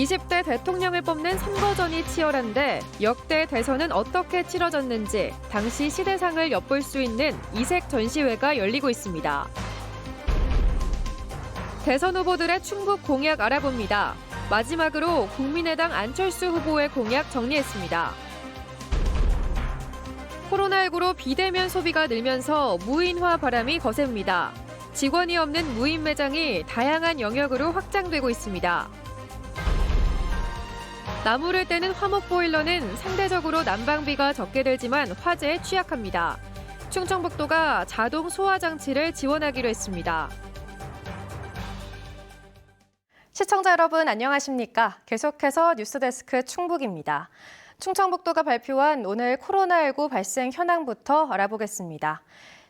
20대 대통령을 뽑는 선거전이 치열한데 역대 대선은 어떻게 치러졌는지 당시 시대상을 엿볼 수 있는 이색 전시회가 열리고 있습니다. 대선 후보들의 충북 공약 알아봅니다. 마지막으로 국민의당 안철수 후보의 공약 정리했습니다. 코로나19로 비대면 소비가 늘면서 무인화 바람이 거셉니다. 직원이 없는 무인 매장이 다양한 영역으로 확장되고 있습니다. 나무를 떼는 화목보일러는 상대적으로 난방비가 적게 들지만 화재에 취약합니다. 충청북도가 자동 소화장치를 지원하기로 했습니다. 시청자 여러분 안녕하십니까? 계속해서 뉴스데스크 충북입니다. 충청북도가 발표한 오늘 코로나19 발생 현황부터 알아보겠습니다.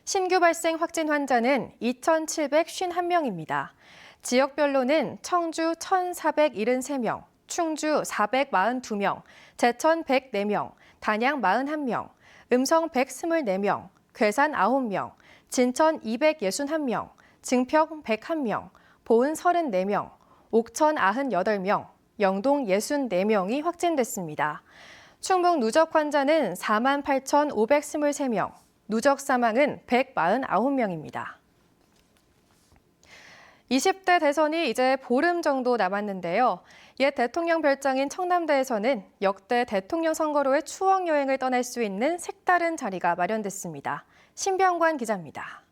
신규 발생 확진 환자는 2,751명입니다. 지역별로는 청주 1,473명, 충주 442명, 제천 104명, 단양 41명, 음성 124명, 괴산 9명, 진천 261명, 증평 101명, 보은 34명, 옥천 98명, 영동 64명이 확진됐습니다. 충북 누적 환자는 48,523명, 누적 사망은 149명입니다. 20대 대선이 이제 보름 정도 남았는데요. 옛 대통령 별장인 청남대에서는 역대 대통령 선거로의 추억 여행을 떠날 수 있는 색다른 자리가 마련됐습니다. 신병관 기자입니다.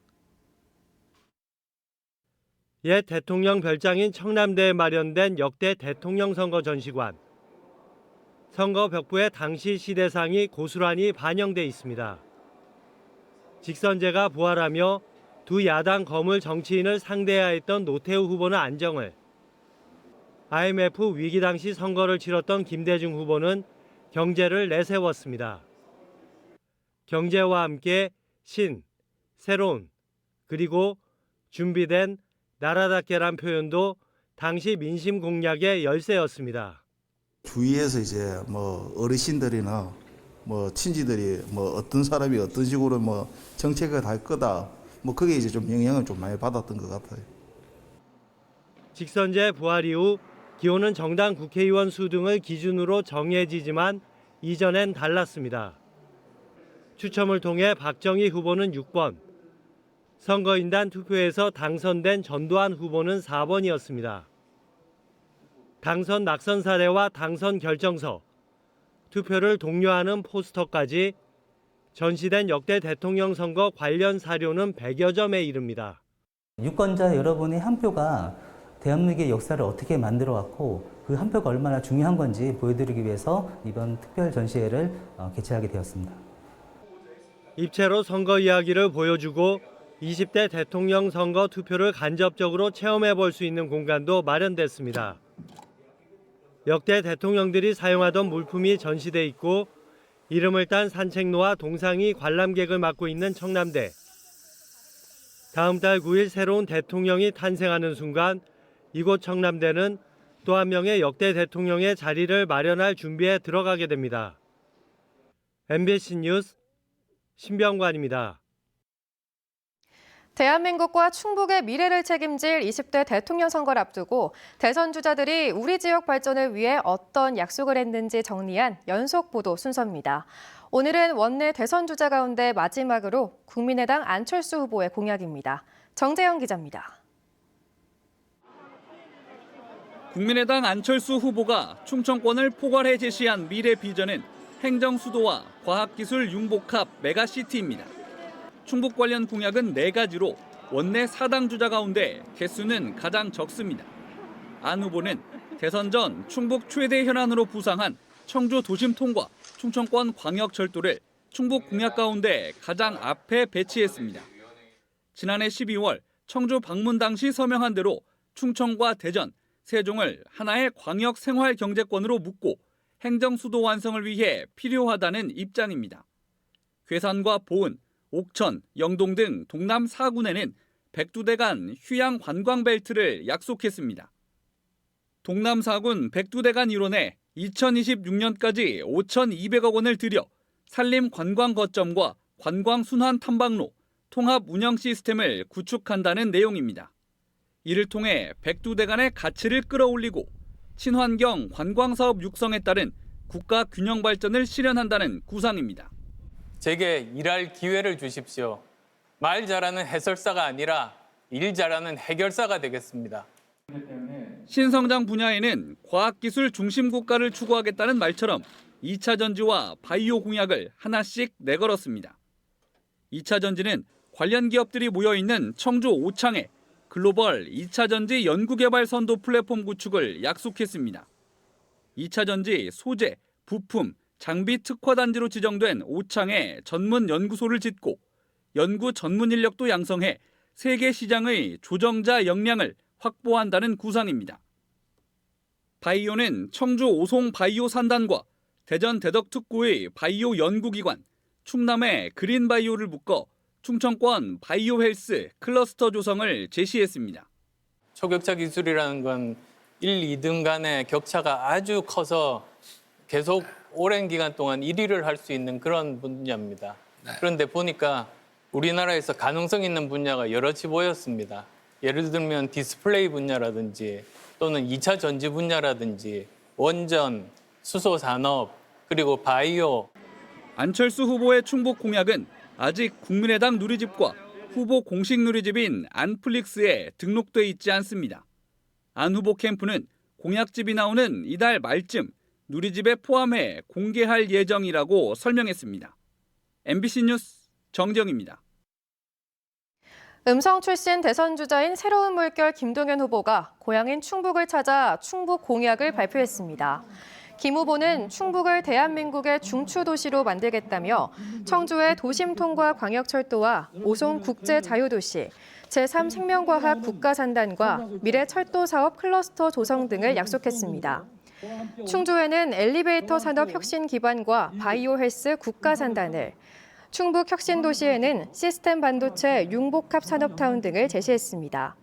옛 대통령 별장인 청남대에 마련된 역대 대통령 선거 전시관. 선거 벽부에 당시 시대상이 고스란히 반영돼 있습니다. 직선제가 부활하며 두 야당 거물 정치인을 상대해야 했던 노태우 후보는 안정을, IMF 위기 당시 선거를 치렀던 김대중 후보는 경제를 내세웠습니다. 경제와 함께 신, 새로운, 그리고 준비된 나라답게란 표현도 당시 민심 공략의 열쇠였습니다. 주위에서 이제 어르신들이나 친지들이 어떤 사람이 어떤 식으로 정책을 할 거다. 그게 이제 좀 영향을 좀 많이 받았던 것 같아요. 직선제 부활 이후 기호는 정당 국회의원 수 등을 기준으로 정해지지만 이전엔 달랐습니다. 추첨을 통해 박정희 후보는 6번, 선거인단 투표에서 당선된 전두환 후보는 4번이었습니다. 당선 낙선 사례와 당선 결정서, 투표를 독려하는 포스터까지 전시된 역대 대통령 선거 관련 사료는 100여 점에 이릅니다. 유권자 여러분의 한 표가 대한민국의 역사를 어떻게 만들어왔고 그 한 표가 얼마나 중요한 건지 보여드리기 위해서 이번 특별 전시회를 개최하게 되었습니다. 입체로 선거 이야기를 보여주고 20대 대통령 선거 투표를 간접적으로 체험해 볼 수 있는 공간도 마련됐습니다. 역대 대통령들이 사용하던 물품이 전시돼 있고 이름을 딴 산책로와 동상이 관람객을 맡고 있는 청남대. 다음 달 9일 새로운 대통령이 탄생하는 순간 이곳 청남대는 또 한 명의 역대 대통령의 자리를 마련할 준비에 들어가게 됩니다. MBC 뉴스 신병관입니다. 대한민국과 충북의 미래를 책임질 20대 대통령 선거를 앞두고 대선 주자들이 우리 지역 발전을 위해 어떤 약속을 했는지 정리한 연속 보도 순서입니다. 오늘은 원내 대선 주자 가운데 마지막으로 국민의당 안철수 후보의 공약입니다. 정재영 기자입니다. 국민의당 안철수 후보가 충청권을 포괄해 제시한 미래 비전은 행정수도와 과학기술 융복합 메가시티입니다. 충북 관련 공약은 4가지로 원내 4당 주자 가운데 개수는 가장 적습니다. 안 후보는 대선 전 충북 최대 현안으로 부상한 청주 도심통과 충청권 광역철도를 충북 공약 가운데 가장 앞에 배치했습니다. 지난해 12월 청주 방문 당시 서명한 대로 충청과 대전, 세종을 하나의 광역 생활 경제권으로 묶고 행정수도 완성을 위해 필요하다는 입장입니다. 괴산과 보은, 옥천, 영동 등 동남 4군에는 102대간 휴양 관광벨트를 약속했습니다. 동남 4군 102대간 일원에 2026년까지 5,200억 원을 들여 산림 관광 거점과 관광 순환 탐방로, 통합 운영 시스템을 구축한다는 내용입니다. 이를 통해 102대간의 가치를 끌어올리고 친환경 관광사업 육성에 따른 국가 균형 발전을 실현한다는 구상입니다. 제게 일할 기회를 주십시오. 말 잘하는 해설사가 아니라 일 잘하는 해결사가 되겠습니다. 신성장 분야에는 과학기술 중심 국가를 추구하겠다는 말처럼 2차 전지와 바이오 공약을 하나씩 내걸었습니다. 2차 전지는 관련 기업들이 모여있는 청주 오창에 글로벌 2차 전지 연구개발 선도 플랫폼 구축을 약속했습니다. 2차 전지 소재, 부품, 장비 특화단지로 지정된 오창에 전문 연구소를 짓고 연구 전문 인력도 양성해 세계 시장의 조정자 역량을 확보한다는 구상입니다. 바이오는 청주 오송 바이오 산단과 대전 대덕특구의 바이오 연구기관, 충남의 그린바이오를 묶어 충청권 바이오 헬스 클러스터 조성을 제시했습니다. 초격차 기술이라는 건 1, 2등 간의 격차가 아주 커서 계속 오랜 기간 동안 1위를 할 수 있는 그런 분야입니다. 그런데 보니까 우리나라에서 가능성 있는 분야가 여럿이 보였습니다. 예를 들면 디스플레이 분야라든지 또는 2차 전지 분야라든지 원전, 수소 산업, 그리고 바이오. 안철수 후보의 충북 공약은 아직 국민의당 누리집과 후보 공식 누리집인 안플릭스에 등록돼 있지 않습니다. 안 후보 캠프는 공약집이 나오는 이달 말쯤 누리집에 포함해 공개할 예정이라고 설명했습니다. MBC 뉴스 정정입니다. 음성 출신 대선 주자인 새로운 물결 김동연 후보가 고향인 충북을 찾아 충북 공약을 발표했습니다. 김 후보는 충북을 대한민국의 중추도시로 만들겠다며 청주의 도심통과 광역철도와 오송 국제자유도시, 제3생명과학 국가산단과 미래철도사업 클러스터 조성 등을 약속했습니다. 충주에는 엘리베이터 산업 혁신 기반과 바이오 헬스 국가산단을, 충북 혁신도시에는 시스템 반도체 융복합 산업타운 등을 제시했습니다.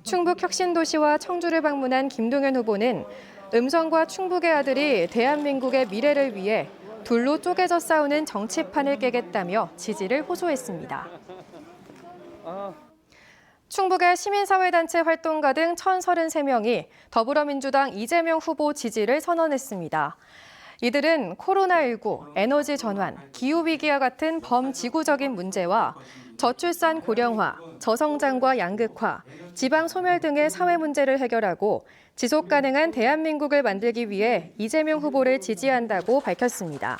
충북 혁신도시와 청주를 방문한 김동연 후보는 음성과 충북의 아들이 대한민국의 미래를 위해 둘로 쪼개져 싸우는 정치판을 깨겠다며 지지를 호소했습니다. 충북의 시민사회단체 활동가 등 1,033명이 더불어민주당 이재명 후보 지지를 선언했습니다. 이들은 코로나19, 에너지 전환, 기후위기와 같은 범지구적인 문제와 저출산 고령화, 저성장과 양극화, 지방 소멸 등의 사회 문제를 해결하고 지속 가능한 대한민국을 만들기 위해 이재명 후보를 지지한다고 밝혔습니다.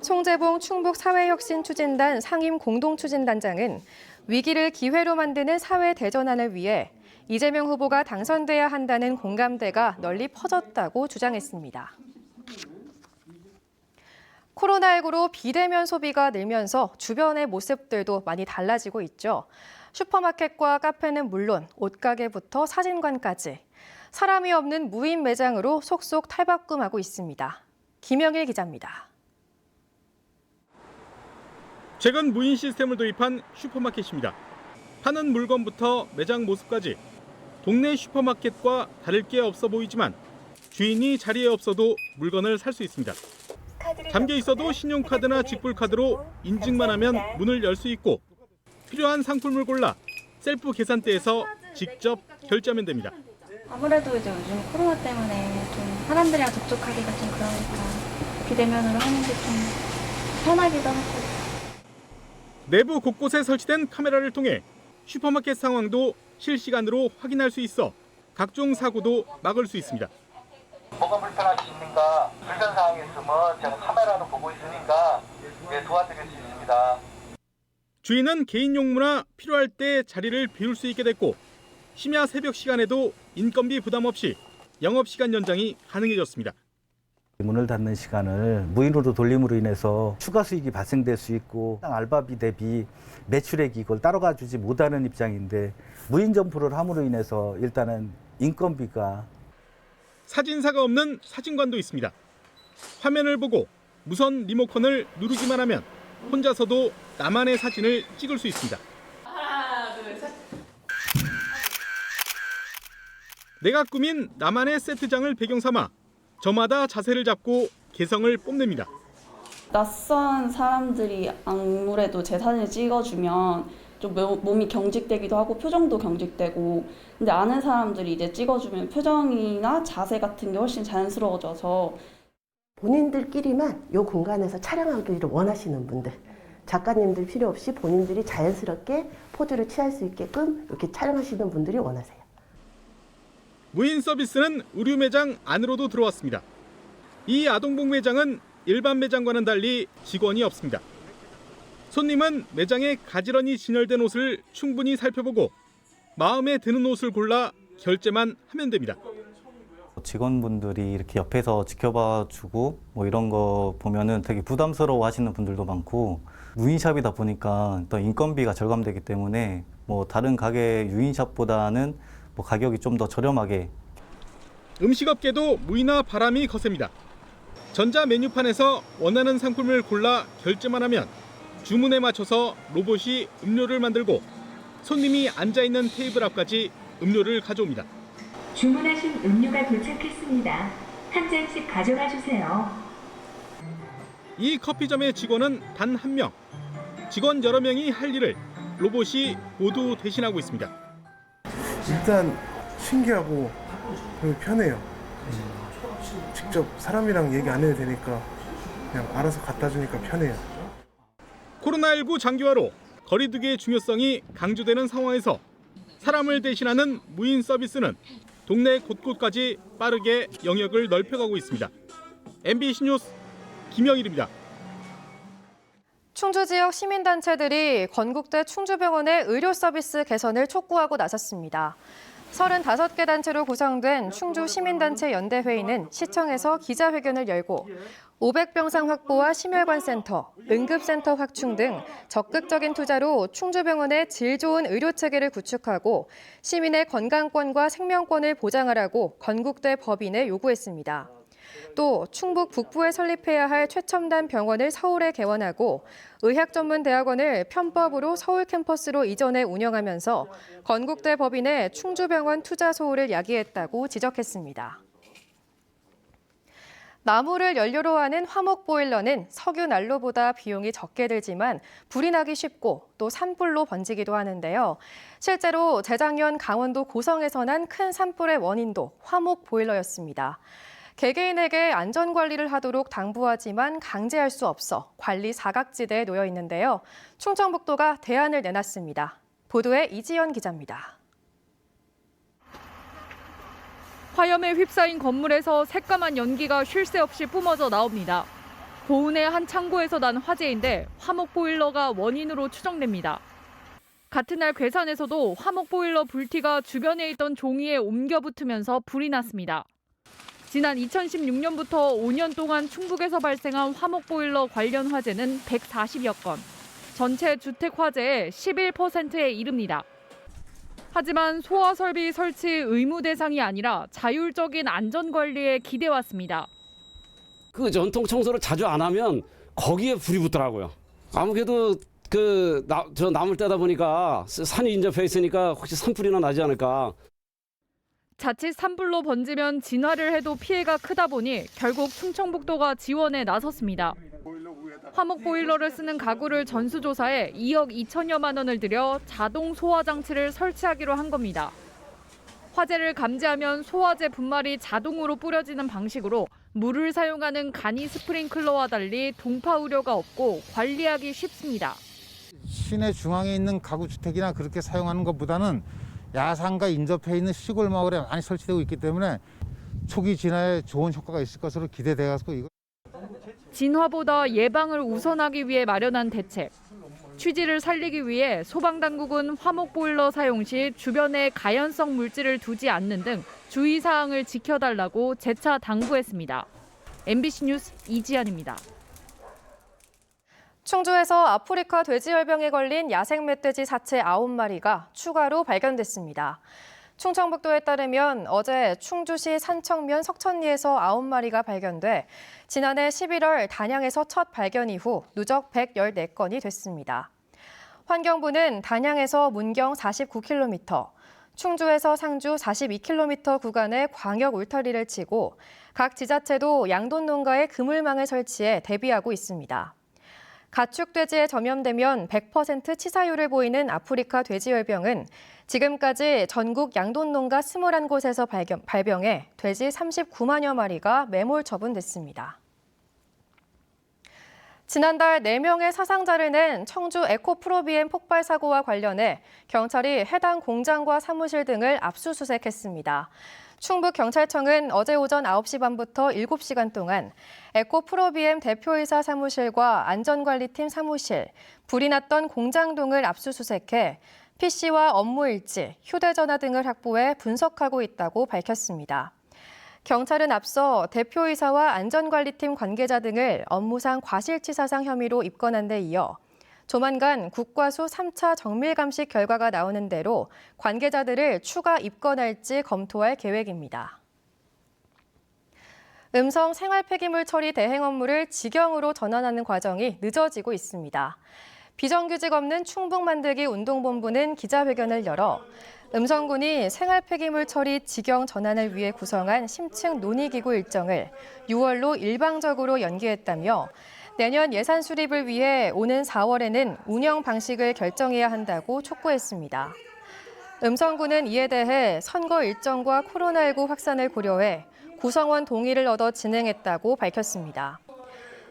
송재봉 충북사회혁신추진단 상임 공동추진단장은 위기를 기회로 만드는 사회 대전환을 위해 이재명 후보가 당선돼야 한다는 공감대가 널리 퍼졌다고 주장했습니다. 코로나19로 비대면 소비가 늘면서 주변의 모습들도 많이 달라지고 있죠. 슈퍼마켓과 카페는 물론 옷가게부터 사진관까지 사람이 없는 무인 매장으로 속속 탈바꿈하고 있습니다. 김영일 기자입니다. 최근 무인 시스템을 도입한 슈퍼마켓입니다. 파는 물건부터 매장 모습까지 동네 슈퍼마켓과 다를 게 없어 보이지만 주인이 자리에 없어도 물건을 살 수 있습니다. 잠겨 있어도 신용카드나 직불카드로 인증만 하면 문을 열 수 있고 필요한 상품을 골라 셀프 계산대에서 직접 결제하면 됩니다. 아무래도 이제 요즘 코로나 때문에 좀 사람들이랑 접촉하기가 좀 그러니까 비대면으로 하는 게 좀 편하기도 하고. 내부 곳곳에 설치된 카메라를 통해 슈퍼마켓 상황도 실시간으로 확인할 수 있어 각종 사고도 막을 수 있습니다. 뭐가 불편하신가 불편 사항이 있으면 제가 카메라로 보고 있으니까 도와드릴 수 있습니다. 주인은 개인 용무나 필요할 때 자리를 비울 수 있게 됐고 심야 새벽 시간에도 인건비 부담 없이 영업시간 연장이 가능해졌습니다. 문을 닫는 시간을 무인으로 돌림으로 인해서 추가 수익이 발생될 수 있고 알바비 대비 매출액이 이걸 따라가 주지 못하는 입장인데 무인 점포를 함으로 인해서 일단은 인건비가 사진사가 없는 사진관도 있습니다. 화면을 보고 무선 리모컨을 누르기만 하면 혼자서도 나만의 사진을 찍을 수 있습니다. 하나, 둘, 셋. 내가 꾸민 나만의 세트장을 배경 삼아 저마다 자세를 잡고 개성을 뽐냅니다. 낯선 사람들이 아무래도 제 사진을 찍어주면 좀 몸이 경직되기도 하고 표정도 경직되고, 근데 아는 사람들이 이제 찍어주면 표정이나 자세 같은 게 훨씬 자연스러워져서 본인들끼리만 이 공간에서 촬영하기를 원하시는 분들, 작가님들 필요 없이 본인들이 자연스럽게 포즈를 취할 수 있게끔 이렇게 촬영하시는 분들이 원하세요. 무인 서비스는 의류 매장 안으로도 들어왔습니다. 이 아동복 매장은 일반 매장과는 달리 직원이 없습니다. 손님은 매장에 가지런히 진열된 옷을 충분히 살펴보고 마음에 드는 옷을 골라 결제만 하면 됩니다. 직원분들이 이렇게 옆에서 지켜봐주고 뭐 이런 거 보면은 되게 부담스러워 하시는 분들도 많고, 무인샵이다 보니까 또 인건비가 절감되기 때문에 뭐 다른 가게 유인샵보다는 뭐 가격이 좀 더 저렴하게. 음식업계도 무인화 바람이 거셉니다. 전자 메뉴판에서 원하는 상품을 골라 결제만 하면 주문에 맞춰서 로봇이 음료를 만들고 손님이 앉아있는 테이블 앞까지 음료를 가져옵니다. 주문하신 음료가 도착했습니다. 한 잔씩 가져가 주세요. 이 커피점의 직원은 단 한 명. 직원 여러 명이 할 일을 로봇이 모두 대신하고 있습니다. 일단 신기하고 편해요. 직접 사람이랑 얘기 안 해도 되니까 그냥 알아서 갖다 주니까 편해요. 코로나19 장기화로 거리두기의 중요성이 강조되는 상황에서 사람을 대신하는 무인 서비스는 동네 곳곳까지 빠르게 영역을 넓혀가고 있습니다. MBC 뉴스 김영일입니다. 충주 지역 시민단체들이 건국대 충주병원의 의료 서비스 개선을 촉구하고 나섰습니다. 35개 단체로 구성된 충주 시민단체 연대회의는 시청에서 기자회견을 열고 500병상 확보와 심혈관센터, 응급센터 확충 등 적극적인 투자로 충주병원의 질 좋은 의료체계를 구축하고 시민의 건강권과 생명권을 보장하라고 건국대 법인에 요구했습니다. 또 충북 북부에 설립해야 할 최첨단 병원을 서울에 개원하고 의학전문대학원을 편법으로 서울 캠퍼스로 이전해 운영하면서 건국대 법인의 충주병원 투자 소홀을 야기했다고 지적했습니다. 나무를 연료로 하는 화목보일러는 석유 난로보다 비용이 적게 들지만 불이 나기 쉽고 또 산불로 번지기도 하는데요. 실제로 재작년 강원도 고성에서 난 큰 산불의 원인도 화목보일러였습니다. 개개인에게 안전관리를 하도록 당부하지만 강제할 수 없어 관리 사각지대에 놓여 있는데요. 충청북도가 대안을 내놨습니다. 보도에 이지연 기자입니다. 화염에 휩싸인 건물에서 새까만 연기가 쉴 새 없이 뿜어져 나옵니다. 보은의 한 창고에서 난 화재인데 화목보일러가 원인으로 추정됩니다. 같은 날 괴산에서도 화목보일러 불티가 주변에 있던 종이에 옮겨 붙으면서 불이 났습니다. 지난 2016년부터 5년 동안 충북에서 발생한 화목보일러 관련 화재는 140여 건, 전체 주택 화재의 11%에 이릅니다. 하지만 소화설비 설치 의무 대상이 아니라 자율적인 안전관리에 기대왔습니다. 그 전통 청소를 자주 안 하면 거기에 불이 붙더라고요. 아무래도 저 나물 떼다 보니까 산이 인접해 있으니까 혹시 산불이나 나지 않을까. 자칫 산불로 번지면 진화를 해도 피해가 크다 보니 결국 충청북도가 지원에 나섰습니다. 화목보일러를 쓰는 가구를 전수조사해 2억 2천여만 원을 들여 자동 소화 장치를 설치하기로 한 겁니다. 화재를 감지하면 소화제 분말이 자동으로 뿌려지는 방식으로 물을 사용하는 간이 스프링클러와 달리 동파 우려가 없고 관리하기 쉽습니다. 시내 중앙에 있는 가구 주택이나 그렇게 사용하는 것보다는 야산과 인접해 있는 시골 마을에 많이 설치되고 있기 때문에 초기 진화에 좋은 효과가 있을 것으로 기대돼서 이거. 진화보다 예방을 우선하기 위해 마련한 대책. 취지를 살리기 위해 소방당국은 화목보일러 사용 시 주변에 가연성 물질을 두지 않는 등 주의사항을 지켜달라고 재차 당부했습니다. MBC 뉴스 이지연입니다. 충주에서 아프리카 돼지열병에 걸린 야생 멧돼지 사체 9마리가 추가로 발견됐습니다. 충청북도에 따르면 어제 충주시 산청면 석천리에서 9마리가 발견돼 지난해 11월 단양에서 첫 발견 이후 누적 114건이 됐습니다. 환경부는 단양에서 문경 49km, 충주에서 상주 42km 구간에 광역 울타리를 치고 각 지자체도 양돈 농가에 그물망을 설치해 대비하고 있습니다. 가축돼지에 전염되면 100% 치사율을 보이는 아프리카 돼지열병은 지금까지 전국 양돈농가 21곳에서 발병해 돼지 39만여 마리가 매몰 처분됐습니다. 지난달 4명의 사상자를 낸 청주 에코프로비엠 폭발 사고와 관련해 경찰이 해당 공장과 사무실 등을 압수수색했습니다. 충북경찰청은 어제 오전 9시 반부터 7시간 동안 에코프로비엠 대표이사 사무실과 안전관리팀 사무실, 불이 났던 공장 등을 압수수색해 PC와 업무 일지, 휴대전화 등을 확보해 분석하고 있다고 밝혔습니다. 경찰은 앞서 대표이사와 안전관리팀 관계자 등을 업무상 과실치사상 혐의로 입건한 데 이어 조만간 국과수 3차 정밀감식 결과가 나오는 대로 관계자들을 추가 입건할지 검토할 계획입니다. 음성 생활 폐기물 처리 대행 업무를 직영으로 전환하는 과정이 늦어지고 있습니다. 비정규직 없는 충북 만들기 운동본부는 기자회견을 열어 음성군이 생활 폐기물 처리 직영 전환을 위해 구성한 심층 논의기구 일정을 6월로 일방적으로 연기했다며 내년 예산 수립을 위해 오는 4월에는 운영 방식을 결정해야 한다고 촉구했습니다. 음성군은 이에 대해 선거 일정과 코로나19 확산을 고려해 구성원 동의를 얻어 진행했다고 밝혔습니다.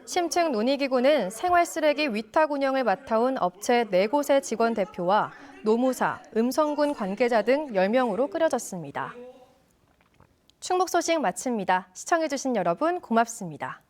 심층 논의기구는 생활쓰레기 위탁 운영을 맡아온 업체 4곳의 직원 대표와 노무사, 음성군 관계자 등 10명으로 꾸려졌습니다. 충북 소식 마칩니다. 시청해주신 여러분 고맙습니다.